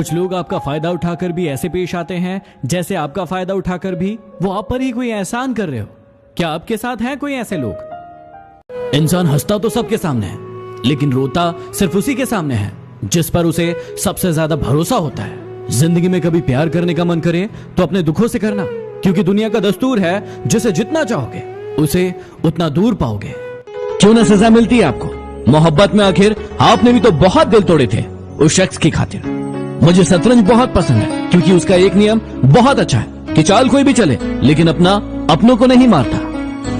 कुछ लोग आपका फायदा उठाकर भी ऐसे पेश आते हैं जैसे आपका फायदा उठाकर भी वो आप पर ही कोई एहसान कर रहे हो। क्या आपके साथ हैं कोई ऐसे लोग? इंसान हंसता तो सबके सामने है, लेकिन रोता सिर्फ उसी के सामने है जिस पर उसे सबसे ज्यादा भरोसा होता है। जिंदगी में कभी प्यार करने का मन करे तो अपने दुखों से करना, क्योंकि दुनिया का दस्तूर है जिसे जितना चाहोगे उसे उतना दूर पाओगे। क्यों ना सजा मिलती है आपको मोहब्बत में, आखिर आपने भी तो बहुत दिल तोड़े थे उस शख्स की खातिर। मुझे शतरंज बहुत पसंद है क्योंकि उसका एक नियम बहुत अच्छा है कि चाल कोई भी चले लेकिन अपनों को नहीं मारता।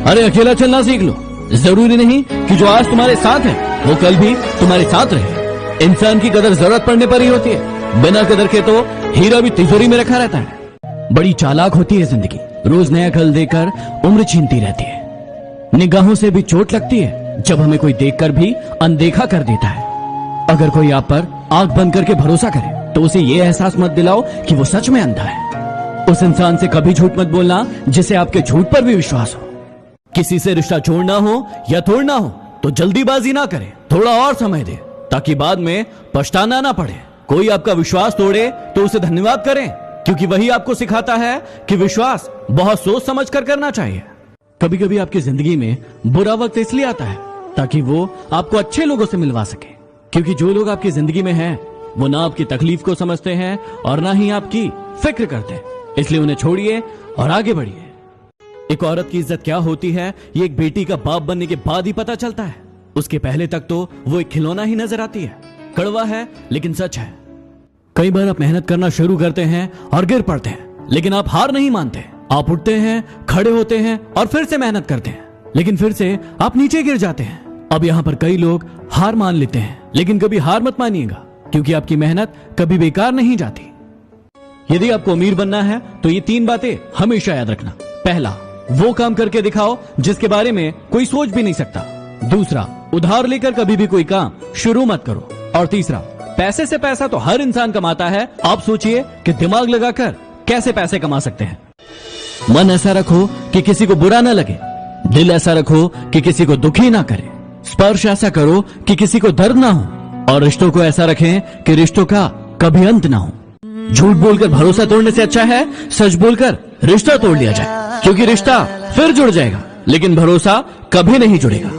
अरे अकेला चलना सीख लो, जरूरी नहीं कि जो आज तुम्हारे साथ है वो कल भी तुम्हारे साथ रहे। इंसान की कदर जरूरत पड़ने पर ही होती है, बिना कदर के तो हीरा भी तिजोरी में रखा रहता है। बड़ी चालाक होती है जिंदगी, रोज नया कल देकर उम्र छीनती रहती है। निगाहों से भी चोट लगती है जब हमें कोई देखकर भी अनदेखा कर देता है। अगर कोई आप पर आंख बंद करके भरोसा करे तो उसे ये एहसास मत दिलाओ कि वो सच में अंधा है। उस इंसान से कभी झूठ मत बोलना जिसे आपके झूठ पर भी विश्वास हो। किसी से रिश्ता छोड़ना हो या तोड़ना हो तो जल्दीबाजी ना करें, थोड़ा और समय दे ताकि बाद में पछताना ना पड़े। कोई आपका विश्वास तोड़े तो उसे धन्यवाद करें, क्योंकि वही आपको सिखाता है कि विश्वास बहुत सोच समझ कर करना चाहिए। कभी कभी आपकी जिंदगी में बुरा वक्त इसलिए आता है ताकि वो आपको अच्छे लोगों से मिलवा सके, क्योंकि जो लोग आपकी जिंदगी में हैं वो ना आपकी तकलीफ को समझते हैं और ना ही आपकी फिक्र करते हैं। इसलिए उन्हें छोड़िए और आगे बढ़िए। एक औरत की इज्जत क्या होती है ये एक बेटी का बाप बनने के बाद ही पता चलता है। उसके पहले तक तो वो एक खिलौना ही नजर आती है। कड़वा है लेकिन सच है। कई बार आप मेहनत करना शुरू करते हैं और गिर पड़ते हैं, लेकिन आप हार नहीं मानते। आप उठते हैं, खड़े होते हैं और फिर से मेहनत करते हैं, लेकिन फिर से आप नीचे गिर जाते हैं। अब यहाँ पर कई लोग हार मान लेते हैं, लेकिन कभी हार मत मानिएगा, क्योंकि आपकी मेहनत कभी बेकार नहीं जाती। यदि आपको अमीर बनना है तो ये 3 बातें हमेशा याद रखना। पहला, वो काम करके दिखाओ जिसके बारे में कोई सोच भी नहीं सकता। दूसरा, उधार लेकर कभी भी कोई काम शुरू मत करो। और तीसरा, पैसे से पैसा तो हर इंसान कमाता है, आप सोचिए कि दिमाग लगाकर कैसे पैसे कमा सकते हैं। मन ऐसा रखो कि किसी को बुरा ना लगे, दिल ऐसा रखो कि किसी को दुखी ना करे, स्पर्श ऐसा करो कि किसी को दर्द ना हो, और रिश्तों को ऐसा रखें कि रिश्तों का कभी अंत ना हो। झूठ बोलकर भरोसा तोड़ने से अच्छा है सच बोलकर रिश्ता तोड़ लिया जाए, क्योंकि रिश्ता फिर जुड़ जाएगा लेकिन भरोसा कभी नहीं जुड़ेगा।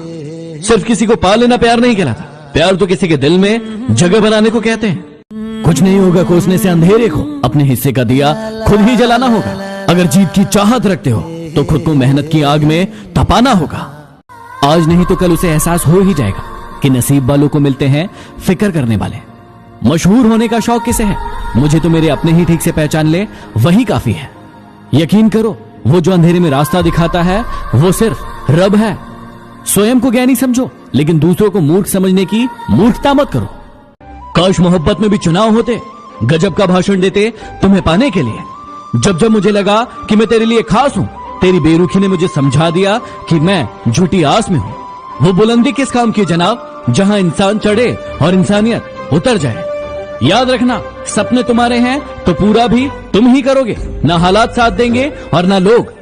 सिर्फ किसी को पा लेना प्यार नहीं कहलाता, प्यार तो किसी के दिल में जगह बनाने को कहते हैं। कुछ नहीं होगा कोसने से अंधेरे को, अपने हिस्से का दिया खुद ही जलाना होगा। अगर जीत की चाहत रखते हो तो खुद को मेहनत की आग में तपाना होगा। आज नहीं तो कल उसे एहसास हो ही जाएगा कि नसीब वालों को मिलते हैं फिक्र करने वाले। मशहूर होने का शौक किसे है? मुझे तो मेरे अपने ही ठीक से पहचान ले वही काफी है। यकीन करो, वो जो अंधेरे में रास्ता दिखाता है वो सिर्फ रब है। स्वयं को ज्ञानी समझो, लेकिन दूसरों को मूर्ख समझने की मूर्खता मत करो। काश मोहब्बत में भी चुनाव होते, गजब का भाषण देते तुम्हें पाने के लिए। जब जब मुझे लगा कि मैं तेरे लिए खास हूं, तेरी बेरुखी ने मुझे समझा दिया कि मैं झूठी आस में हूं। वो बुलंदी किस काम की जनाब, जहां इंसान चढ़े और इंसानियत उतर जाए। याद रखना, सपने तुम्हारे हैं तो पूरा भी तुम ही करोगे, ना हालात साथ देंगे और ना लोग।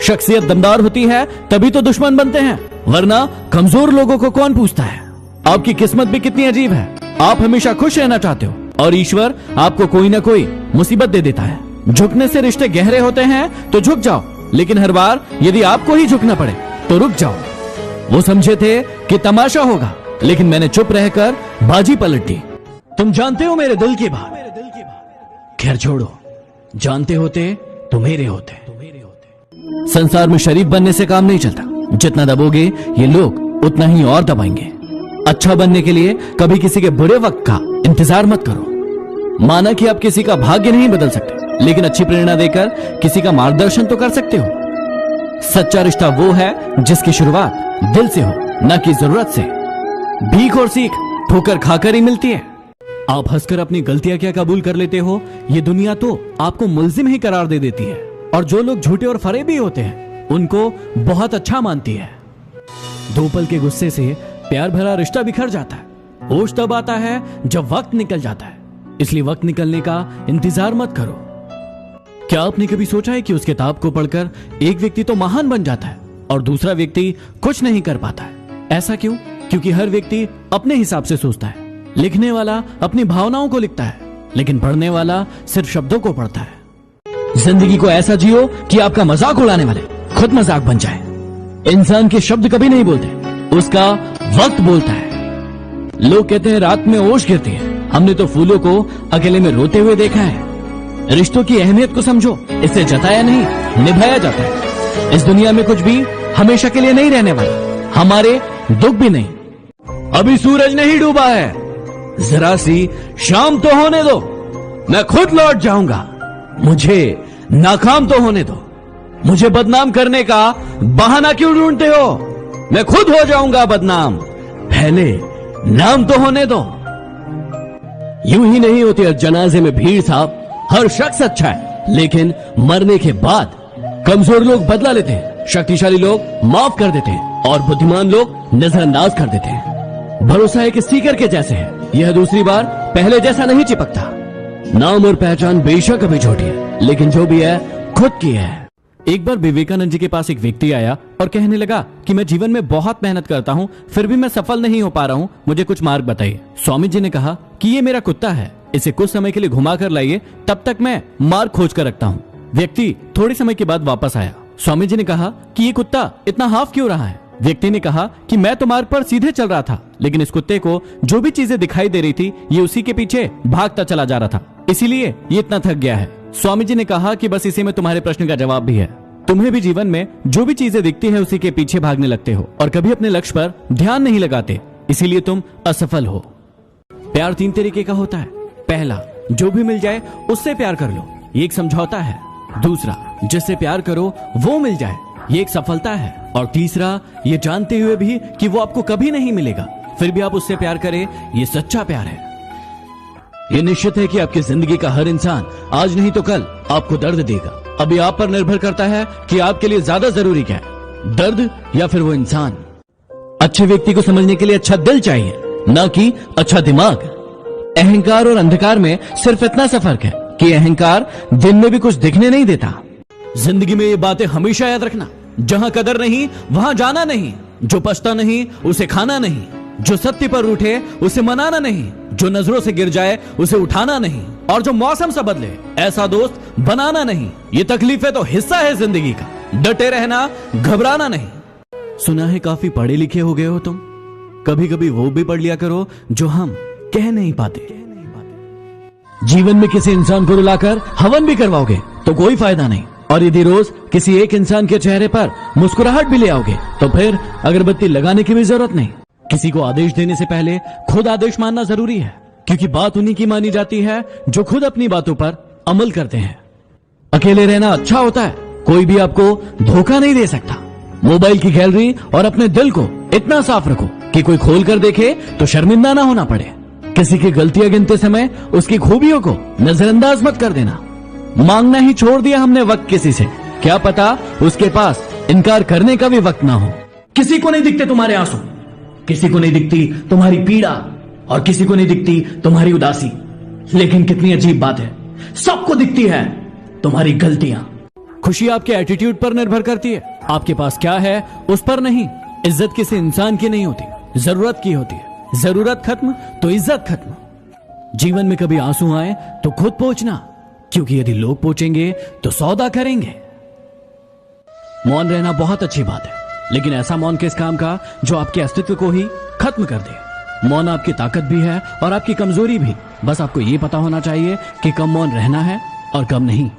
शख्सियत दमदार होती है तभी तो दुश्मन बनते हैं, वरना कमजोर लोगों को कौन पूछता है। आपकी किस्मत भी कितनी अजीब है, आप हमेशा खुश रहना चाहते हो और ईश्वर आपको कोई ना कोई मुसीबत दे देता है। झुकने से रिश्ते गहरे होते हैं तो झुक जाओ, लेकिन हर बार यदि आपको ही झुकना पड़े तो रुक जाओ। वो समझे थे कि तमाशा होगा, लेकिन मैंने चुप रहकर बाजी पलट दी। तुम जानते हो मेरे दिल की बात, खैर छोड़ो, जानते होते तो मेरे होते। संसार में शरीफ बनने से काम नहीं चलता, जितना दबोगे ये लोग उतना ही और दबाएंगे। अच्छा बनने के लिए कभी किसी के बुरे वक्त का इंतजार मत करो। माना कि आप किसी का भाग्य नहीं बदल सकते, लेकिन अच्छी प्रेरणा देकर किसी का मार्गदर्शन तो कर सकते हो। सच्चा रिश्ता वो है जिसकी शुरुआत दिल से हो, न कि जरूरत से। भीख और सीख ठोकर खाकर ही मिलती है। आप हंसकर अपनी गलतियां क्या कबूल कर लेते हो, ये दुनिया तो आपको मुल्जिम ही करार दे देती है। और जो लोग झूठे और फरेबी होते हैं उनको बहुत अच्छा मानती है। 2 पल के गुस्से से प्यार भरा रिश्ता बिखर जाता है। होश तब आता है जब वक्त निकल जाता है, इसलिए वक्त निकलने का इंतजार मत करो। क्या आपने कभी सोचा है कि उस किताब को पढ़कर एक व्यक्ति तो महान बन जाता है और दूसरा व्यक्ति कुछ नहीं कर पाता है? ऐसा क्यों? क्योंकि हर व्यक्ति अपने हिसाब से सोचता है। लिखने वाला अपनी भावनाओं को लिखता है, लेकिन पढ़ने वाला सिर्फ शब्दों को पढ़ता है। जिंदगी को ऐसा जियो कि आपका मजाक उड़ाने वाले खुद मजाक बन जाए। इंसान के शब्द कभी नहीं बोलते, उसका वक्त बोलता है। लोग कहते हैं रात में ओश गिरती है, हमने तो फूलों को अकेले में रोते हुए देखा है। रिश्तों की अहमियत को समझो, इसे जताया नहीं निभाया जाता है। इस दुनिया में कुछ भी हमेशा के लिए नहीं रहने वाला, हमारे दुख भी नहीं। अभी सूरज नहीं डूबा है, जरा सी शाम तो होने दो, मैं खुद लौट जाऊंगा। मुझे नाकाम तो होने दो, मुझे बदनाम करने का बहाना क्यों ढूंढते हो? मैं खुद हो जाऊंगा बदनाम, पहले नाम तो होने दो। यूं ही नहीं होती हर जनाजे में भीड़ साहब। हर शख्स अच्छा है, लेकिन मरने के बाद कमजोर लोग बदला लेते हैं, शक्तिशाली लोग माफ कर देते हैं और बुद्धिमान लोग नजरअंदाज कर देते हैं। भरोसा एक स्टिकर के जैसे है, यह दूसरी बार पहले जैसा नहीं चिपकता। नाम और पहचान बेशक अभी छोटी है, लेकिन जो भी है खुद की है। एक बार विवेकानंद जी के पास एक व्यक्ति आया और कहने लगा कि मैं जीवन में बहुत मेहनत करता हूँ, फिर भी मैं सफल नहीं हो पा रहा हूँ, मुझे कुछ मार्ग बताइए। स्वामी जी ने कहा कि ये मेरा कुत्ता है, इसे कुछ समय के लिए घुमा कर लाइए, तब तक मैं मार्ग खोज कर रखता हूँ। व्यक्ति थोड़े समय के बाद वापस आया। स्वामी जी ने कहा कि ये कुत्ता इतना हाफ क्यों रहा है? व्यक्ति ने कहा कि मैं तो मार्ग पर सीधे चल रहा था, लेकिन इस कुत्ते को जो भी चीजें दिखाई दे रही थी ये उसी के पीछे भागता चला जा रहा था, इसीलिए ये इतना थक गया है। स्वामी जी ने कहा कि बस इसी में तुम्हारे प्रश्न का जवाब भी है। तुम्हें भी जीवन में जो भी चीजें दिखती है उसी के पीछे भागने लगते हो और कभी अपने लक्ष्य पर ध्यान नहीं लगाते, इसीलिए तुम असफल हो। प्यार 3 तरीके का होता है। पहला, जो भी मिल जाए उससे प्यार कर लो, ये एक समझौता है। दूसरा, जिससे प्यार करो वो मिल जाए, ये एक सफलता है। और तीसरा, ये जानते हुए भी कि वो आपको कभी नहीं मिलेगा, फिर भी आप उससे प्यार करें, ये सच्चा प्यार है। ये निश्चित है कि आपकी जिंदगी का हर इंसान आज नहीं तो कल आपको दर्द देगा। अभी आप पर निर्भर करता है कि आपके लिए ज्यादा जरूरी क्या है, दर्द या फिर वो इंसान। अच्छे व्यक्ति को समझने के लिए अच्छा दिल चाहिए, ना कि अच्छा दिमाग। अहंकार और अंधकार में सिर्फ इतना सा फर्क है कि अहंकार दिन में भी कुछ दिखने नहीं देता। जिंदगी में ये बातें हमेशा याद रखना, जहां कदर नहीं वहां जाना नहीं, जो पछता नहीं उसे खाना नहीं, जो सत्य पर रूठे उसे मनाना नहीं, जो नजरों से गिर जाए उसे उठाना नहीं, और जो मौसम से बदले ऐसा दोस्त बनाना नहीं। ये तकलीफें तो हिस्सा है जिंदगी का, डटे रहना, घबराना नहीं। सुना है काफी पढ़े लिखे हो गए हो तुम, कभी कभी वो भी पढ़ लिया करो जो हम कह नहीं पाते। जीवन में किसी इंसान को रुलाकर हवन भी करवाओगे तो कोई फायदा नहीं, और यदि रोज किसी एक इंसान के चेहरे पर मुस्कुराहट भी ले आओगे तो फिर अगरबत्ती लगाने की भी जरूरत नहीं। किसी को आदेश देने से पहले खुद आदेश मानना जरूरी है, क्योंकि बात उन्हीं की मानी जाती है जो खुद अपनी बातों पर अमल करते हैं। अकेले रहना अच्छा होता है, कोई भी आपको धोखा नहीं दे सकता। मोबाइल की गैलरी और अपने दिल को इतना साफ रखो कि कोई खोल कर देखे तो शर्मिंदा ना होना पड़े। किसी की गलतियां गिनते समय उसकी खूबियों को नजरअंदाज मत कर देना। मांगना ही छोड़ दिया हमने वक्त किसी से, क्या पता उसके पास इनकार करने का भी वक्त ना हो। किसी को नहीं दिखते तुम्हारे आंसू, किसी को नहीं दिखती तुम्हारी पीड़ा, और किसी को नहीं दिखती तुम्हारी उदासी, लेकिन कितनी अजीब बात है, सबको दिखती है तुम्हारी गलतियां। खुशी आपके एटीट्यूड पर निर्भर करती है, आपके पास क्या है उस पर नहीं। इज्जत किसी इंसान की नहीं होती, जरूरत की होती है। जरूरत खत्म तो इज्जत खत्म। जीवन में कभी आंसू आए तो खुद पोंछना, क्योंकि यदि लोग पोंछेंगे तो सौदा करेंगे। मौन रहना बहुत अच्छी बात है, लेकिन ऐसा मौन किस काम का जो आपके अस्तित्व को ही खत्म कर दे। मौन आपकी ताकत भी है और आपकी कमजोरी भी, बस आपको यह पता होना चाहिए कि कब मौन रहना है और कब नहीं।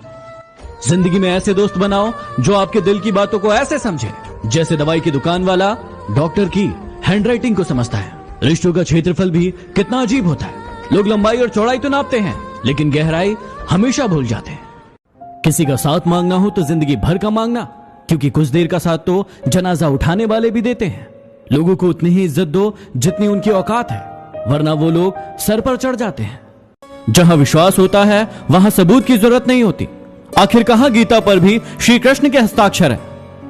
जिंदगी में ऐसे दोस्त बनाओ जो आपके दिल की बातों को ऐसे समझे जैसे दवाई की दुकान वाला डॉक्टर की हैंडराइटिंग को समझता है। रिश्तों का क्षेत्रफल भी कितना अजीब होता है, लोग लंबाई और चौड़ाई तो नापते हैं लेकिन गहराई हमेशा भूल जाते हैं। किसी का साथ मांगना हो तो जिंदगी भर का मांगना, क्योंकि कुछ देर का साथ तो जनाजा उठाने वाले भी देते हैं। लोगों को उतनी ही इज्जत दो जितनी उनकी औकात है, वरना वो लोग सर पर चढ़ जाते हैं। जहां विश्वास होता है वहां सबूत की जरूरत नहीं होती। आखिर कहां गीता पर भी श्री कृष्ण के हस्ताक्षर है,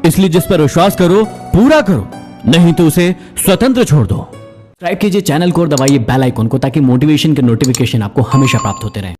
इसलिए जिस पर विश्वास करो पूरा करो, नहीं तो उसे स्वतंत्र छोड़ दो। सब्सक्राइब कीजिए चैनल को और दबाइए बेल आइकन को, ताकि मोटिवेशन के नोटिफिकेशन आपको हमेशा प्राप्त होते रहें।